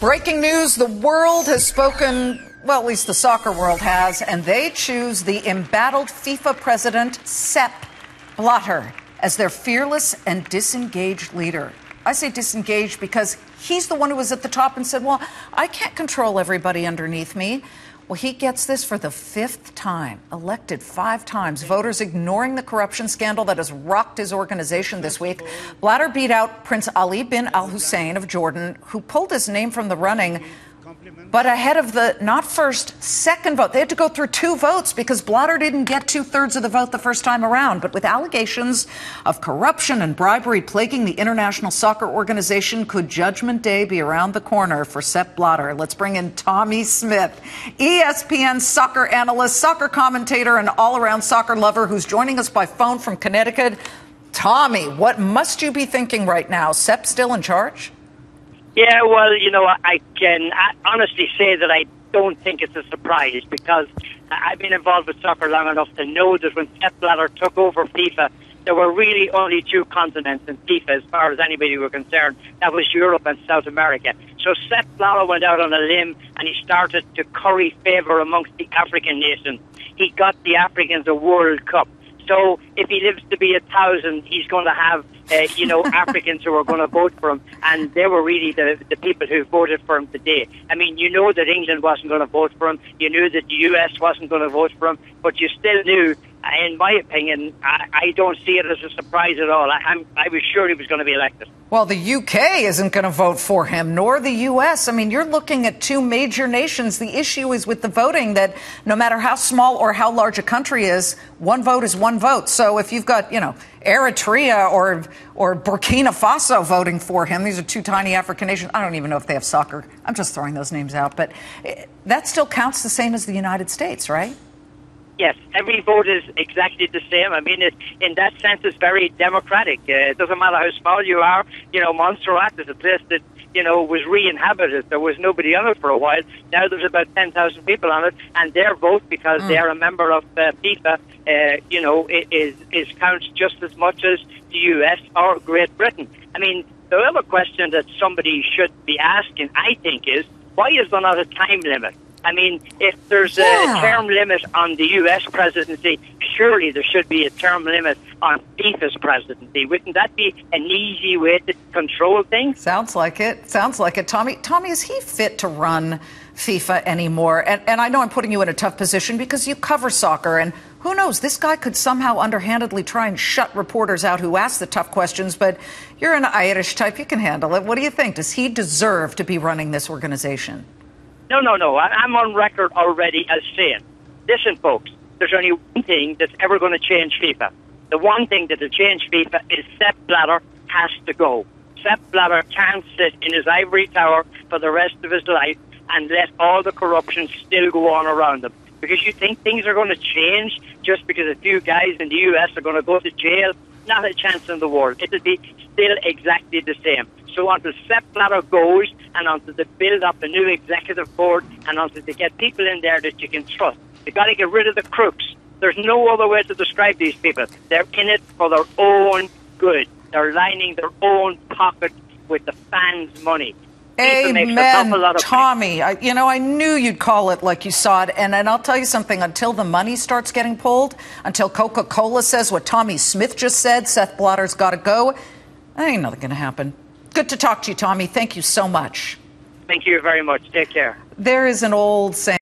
Breaking news, the world has spoken, well, at least the soccer world has, and they choose the embattled FIFA president, Sepp Blatter, as their fearless and disengaged leader. I say disengaged because he's the one who was at the top and said, well, I can't control everybody underneath me. Well, he gets this for the fifth time, elected 5 times, voters ignoring the corruption scandal that has rocked his organization this week. Blatter beat out Prince Ali bin Al Hussein of Jordan, who pulled his name from the running, but ahead of the not first, second vote. They had to go through 2 votes because Blatter didn't get 2/3 of the vote the first time around. But with allegations of corruption and bribery plaguing the International Soccer Organization, could Judgment Day be around the corner for Sepp Blatter? Let's bring in Tommy Smyth, ESPN soccer analyst, soccer commentator, and all-around soccer lover who's joining us by phone from Connecticut. Tommy, what must you be thinking right now? Sepp still in charge? Yeah, well, I can honestly say that I don't think it's a surprise because I've been involved with soccer long enough to know that when Sepp Blatter took over FIFA, there were really only 2 continents in FIFA as far as anybody were concerned. That was Europe and South America. So Sepp Blatter went out on a limb and he started to curry favour amongst the African nations. He got the Africans a World Cup. So if he lives to be 1,000, he's going to have, Africans who are going to vote for him. And they were really the people who voted for him today. I mean, you know that England wasn't going to vote for him. You knew that the US wasn't going to vote for him. But you still knew, in my opinion, I don't see it as a surprise at all. I was sure he was going to be elected. Well, the UK isn't going to vote for him, nor the US. I mean, you're looking at 2 major nations. The issue is with the voting that no matter how small or how large a country is, 1 vote is 1 vote. So if you've got, Eritrea or Burkina Faso voting for him, these are 2 tiny African nations. I don't even know if they have soccer. I'm just throwing those names out. But that still counts the same as the United States, right? Yes, every vote is exactly the same. I mean, in that sense, it's very democratic. It doesn't matter how small you are. Montserrat is a place that, was re-inhabited. There was nobody on it for a while. Now there's about 10,000 people on it, and their vote, because they are a member of FIFA, is counts just as much as the US or Great Britain. I mean, the other question that somebody should be asking, I think, is why is there not a time limit? I mean, if there's a term limit on the U.S. presidency, surely there should be a term limit on FIFA's presidency. Wouldn't that be an easy way to control things? Sounds like it. Sounds like it. Tommy, is he fit to run FIFA anymore? And I know I'm putting you in a tough position because you cover soccer, and who knows, this guy could somehow underhandedly try and shut reporters out who ask the tough questions, but you're an Irish type. You can handle it. What do you think? Does he deserve to be running this organization? No. I'm on record already as saying, listen, folks, there's only one thing that's ever going to change FIFA. The one thing that will change FIFA is Sepp Blatter has to go. Sepp Blatter can't sit in his ivory tower for the rest of his life and let all the corruption still go on around him. Because you think things are going to change just because a few guys in the US are going to go to jail? Not a chance in the world. It'll be still exactly the same. So until Sepp Blatter goes and until they build up a new executive board and until they get people in there that you can trust, they've got to get rid of the crooks. There's no other way to describe these people. They're in it for their own good. They're lining their own pocket with the fans' money. Amen, Tommy. I knew you'd call it like you saw it. And I'll tell you something, until the money starts getting pulled, until Coca-Cola says what Tommy Smyth just said, Sepp Blatter's got to go, ain't nothing going to happen. Good to talk to you, Tommy. Thank you so much. Thank you very much. Take care. There is an old saying.